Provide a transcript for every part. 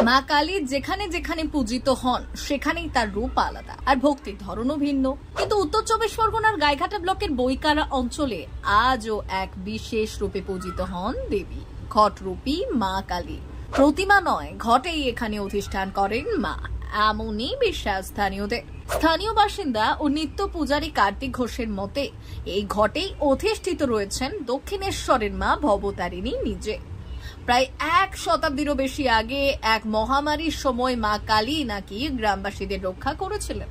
মা কালী যেখানে যেখানে পূজিত হন সেখানেই তার রূপ আলাদা আর ভক্তির ধরনও ভিন্ন। কিন্তু উত্তর চব্বিশ পরগনার গাইঘাটা ব্লকের বৈকারা অঞ্চলে আজও এক বিশেষ রূপে পূজিত হন দেবী ঘটরূপী মা কালী। প্রতিমা নয়, ঘটেই এখানে অধিষ্ঠান করেন মা, এমনই বিশ্বাস স্থানীয়দের। স্থানীয় বাসিন্দা ও নিত্য পূজারী কার্তিক ঘোষের মতে এই ঘটেই অধিষ্ঠিত রয়েছেন দক্ষিণেশ্বরের মা ভবতারিণী নিজে। প্রায় 1 শতাব্দীরও বেশি আগে এক মহামারীর সময় মা কালী নাকি গ্রামবাসীদের রক্ষা করেছিলেন।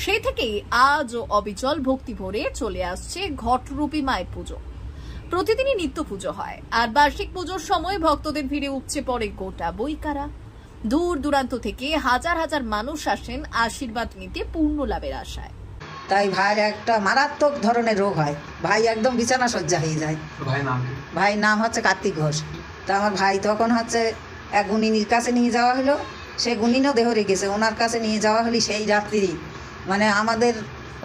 সেই থেকেই আজও অবিচল ভক্তি ভরে চলে আসছে ঘটরূপী মায়ের পুজো। প্রতিদিনই নিত্য পুজো হয় আর বার্ষিক পুজোর সময় ভক্তদের ভিড়ে উপচে পড়ে গোটা বৈকারা। দূর দূরান্ত থেকে হাজার হাজার মানুষ আসেন আশীর্বাদ নিতে পূর্ণ লাভের আশায়। তাই ভাইয়ের একটা মারাত্মক ধরনের রোগ হয়, ভাই একদম বিছানা সজ্জা হয়ে যায়। ভাইয়ের নাম হচ্ছে কার্তিক ঘোষ। তা আমার ভাই তখন হচ্ছে এক গুণিনীর কাছে নিয়ে যাওয়া হলো, সে গুণিনও দেহ রেখেছে, ওনার কাছে নিয়ে যাওয়া হলি সেই রাত্রি। মানে আমাদের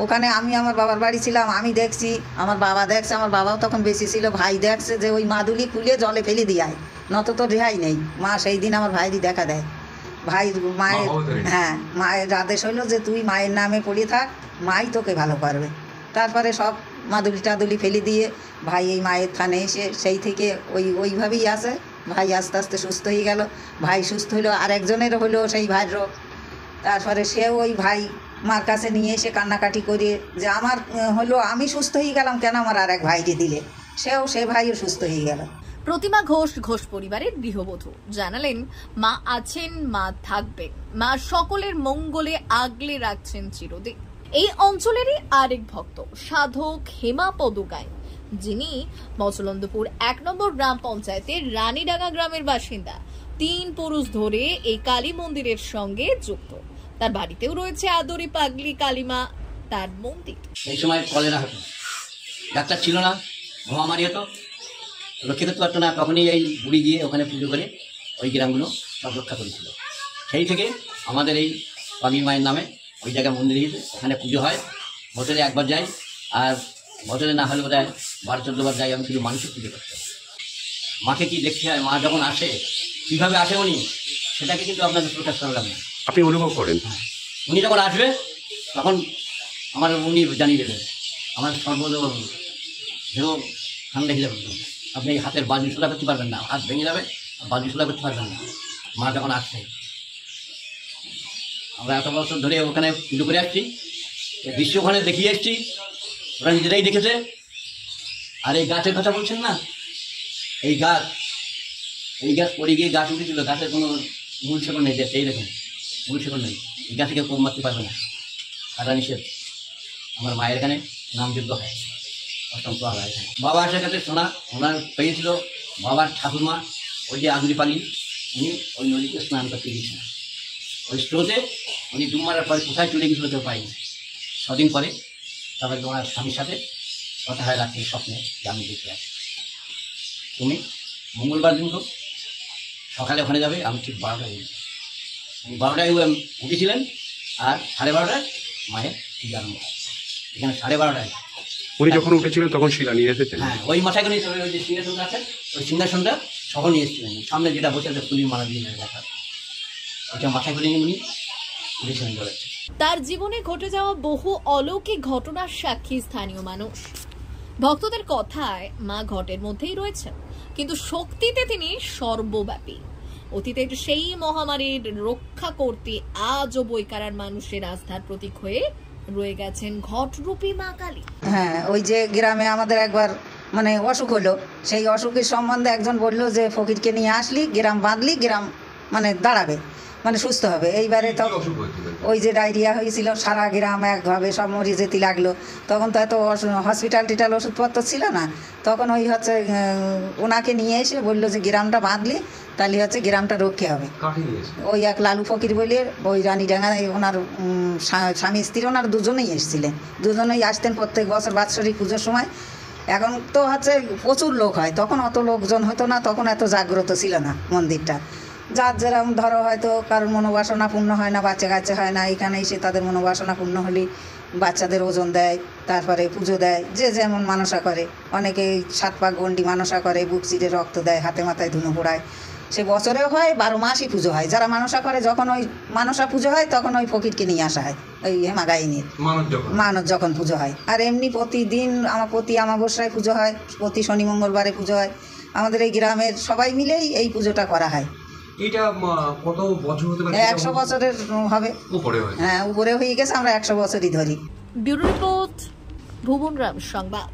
ওখানে আমি আমার বাবার বাড়ি ছিলাম, আমি দেখছি, আমার বাবা দেখছে, আমার বাবাও তখন বেশি ছিল, ভাই দেখছে যে ওই মাদুলি খুলে জলে ফেলে দিয়ায়, নত তো রেহাই নেই। মা সেই দিন আমার ভাইরই দেখা দেয়। ভাই মায়ের মায়ের আদেশ হইলো যে তুই মায়ের নামে পড়ে থাক, মাই তোকে ভালো করবে। তারপরে সব মাদুলি টাদুলি ফেলে দিয়ে ভাই এই মায়ের থানে এসে সেই থেকে ওইভাবেই আসে। ভাই আস্তে আস্তে সুস্থ হয়ে গেল। ভাই সুস্থ হইলো, আর একজনের হইলো সেই ভাইয়ের রোগ। তারপরে সেও ওই ভাই মার কাছে নিয়ে এসে কান্নাকাটি করে যে আমার হলো, আমি সুস্থ হয়ে গেলাম, কেন আমার আর এক ভাইকে দিলে? সে ভাইও সুস্থ হয়ে গেল। প্রতিমা ঘোষ ঘোষ পরিবারের গৃহবধূ জানালেন, মা আছেন, মা থাকবেন, মা সকলের মঙ্গলে আগলে রাখছেন চিরদিন। এই অঞ্চলেরই আরেক ভক্ত সাধক হেমা পদুগায়, যিনি মচলন্দপুর 1 নম্বর গ্রাম পঞ্চায়েতের রানীডাঙ্গা গ্রামের বাসিন্দা। 3 পুরুষ ধরে এই কালী মন্দিরের সঙ্গে যুক্ত। তার বাড়িতেও রয়েছে আদরি পাগলি কালীমা তার মন্দির। এই সময় কলেরা হতো, ডাক্তার ছিল না, মহামারী হতো, রক্ষা করতে পারতো না। তখনই এই বুড়ি গিয়ে ওখানে পুজো করে ওই গ্রামগুলো সব রক্ষা করেছিল। সেই থেকে আমাদের এই পাগলি মায়ের নামে ওই জায়গায় মন্দির হয়েছে, ওখানে পুজো হয়। বছরে একবার যাই, আর বছরে না হলে বোধহয় 12-14 বার যাই। আমি শুধু মানুষের পুজো করতে, মাকে কি দেখতে হয়, মা যখন আসে কীভাবে আসে উনি, সেটাকে কিন্তু আপনাদের প্রকাশ করা যাবে না। আপনি অনুভব করেন উনি যখন আসবে তখন আমার উনি জানিয়ে দেবেন, আমার সর্বদেহ ঠান্ডা হয়ে যাবে। আপনি হাতের বাজু সোলা করতে পারবেন না, হাত ভেঙে যাবে, বাজু সোলা করতে পারবেন না মা যখন আসছে। আমরা এত বছর ধরে ওখানে পুজো করে আসছি, দৃশ্য ওখানে দেখিয়ে এসছি, ওরা নিজেরাই দেখেছে। আর এই গাছের কথা বলছেন না, এই গাছ পড়ে গিয়ে গাছ উঠেছিল, গাছের কোনো মূল শেকড় নেই, এই দেখুন মূল শেকড় নেই। এই গাছে কেউ কম মারতে পারবে না, কাটা নিষেধ। আমার মায়ের এখানে নামযোগ্য হয়, অষ্টম প্রহার হয় এখানে। বাবা আসার কাছে শোনা ওনার পেয়েছিল, বাবার ঠাকুরমা ওই যে আদুরি পালি, উনি ওই নদীতে স্নান করতে গিয়েছিলেন। ওই স্রোতে উনি ডুব মারার পরে কোথায় চলে গেছিলো কেউ পাইনি। 6 দিন পরে তারপরে ওনার স্বামীর সাথে কথা হয় রাত্রি স্বপ্নে, যে আমি দেখে আসি, তুমি মঙ্গলবার দিন তো সকালে ওখানে যাবে। আমি ঠিক 12টায় 12টায় উঠেছিলেন, আর 12:30টায় মায়ের পূজা আরম্ভ হয় এখানে। 12:30টায় উনি যখন উঠেছিলেন তখন শিলা নিয়ে এসেছেন। হ্যাঁ, ওই মাথায় করে ওই যে সিংহাসন আছে, ওই সিংহাসনটা সহ নিয়ে এসেছিলেন। সামনে যেটা বসে আছে ফুলির মালা দিয়ে দেখা, ওইটা মাথায় করে নিয়ে উনি উঠেছিলেন চলেছে। তার জীবনে ঘটে যাওয়া বহু অলৌকিক ঘটনার সাক্ষী স্থানীয় মানুষ। ভক্তদের কথায় মা ঘটের মধ্যেই রয়েছেন, কিন্তু শক্তিতে তিনি সর্বব্যাপী। অতীতের সেই মহামারীর রক্ষা করতে আজও বৈকারার মানুষের আস্থার প্রতীক হয়ে রয়ে গেছেন ঘটরূপী মা কালী। হ্যাঁ, ওই যে গ্রামে আমাদের একবার মানে অসুখ হলো, সেই অসুখের সম্বন্ধে একজন বললো যে ফকিরকে নিয়ে আসলি, গ্রাম বাঁধলি, গ্রাম মানে দাঁড়াবে, মানে সুস্থ হবে। এইবারে তো ওই যে ডায়রিয়া হয়েছিল, সারা গ্রাম একভাবে সব মরে যেতে লাগলো। তখন তো এত হসপিটাল ওষুধপত্র ছিল না। তখন ওই হচ্ছে ওনাকে নিয়ে এসে বললো যে গ্রামটা বাঁধলি তাহলে হচ্ছে গ্রামটা রক্ষা হবে। ওই এক লালু ফকির বলে ওই রানীডাঙ্গায় ওনার স্বামী স্ত্রী, ওনার দুজনেই এসেছিলেন, দুজনেই আসতেন প্রত্যেক বছর বাৎসরিক পুজোর সময়। এখন তো হচ্ছে প্রচুর লোক হয়, তখন অত লোকজন হতো না, তখন এত জাগ্রত ছিল না মন্দিরটা। যার যেরকম ধরো হয়তো কারোর মনোবাসনা পূর্ণ হয় না, বাচ্চা কাচ্চা হয় না, এখানে এসে তাদের মনোবাসনা পূর্ণ হলে বাচ্চাদের ওজন দেয়, তারপরে পুজো দেয়, যে যেমন মানসা করে। অনেকে 7 পাক গন্ডি মানসা করে, বুক চিরে রক্ত দেয়, হাতে মাথায় ধুনো পোড়ায়। সে বছরেও হয়, 12 মাসই পুজো হয়। যারা মানসা করে, যখন ওই মানসা পুজো হয় তখন ওই ফকিরকে নিয়ে আসা হয়, ওই হেমাগাইনির মানত যখন পুজো হয়। আর এমনি প্রতিদিন প্রতি অমাবস্যায় পুজো হয়, প্রতি শনি মঙ্গলবারে পুজো হয়। আমাদের এই গ্রামের সবাই মিলেই এই পুজোটা করা হয়। এটা কত বছর হতে পারে? 100 বছরের হবে। হ্যাঁ, উপরে হয়ে গেছে, আমরা 100 বছরই ধরি। ব্যুরো রিপোর্ট, ভুবনগ্রাম সংবাদ।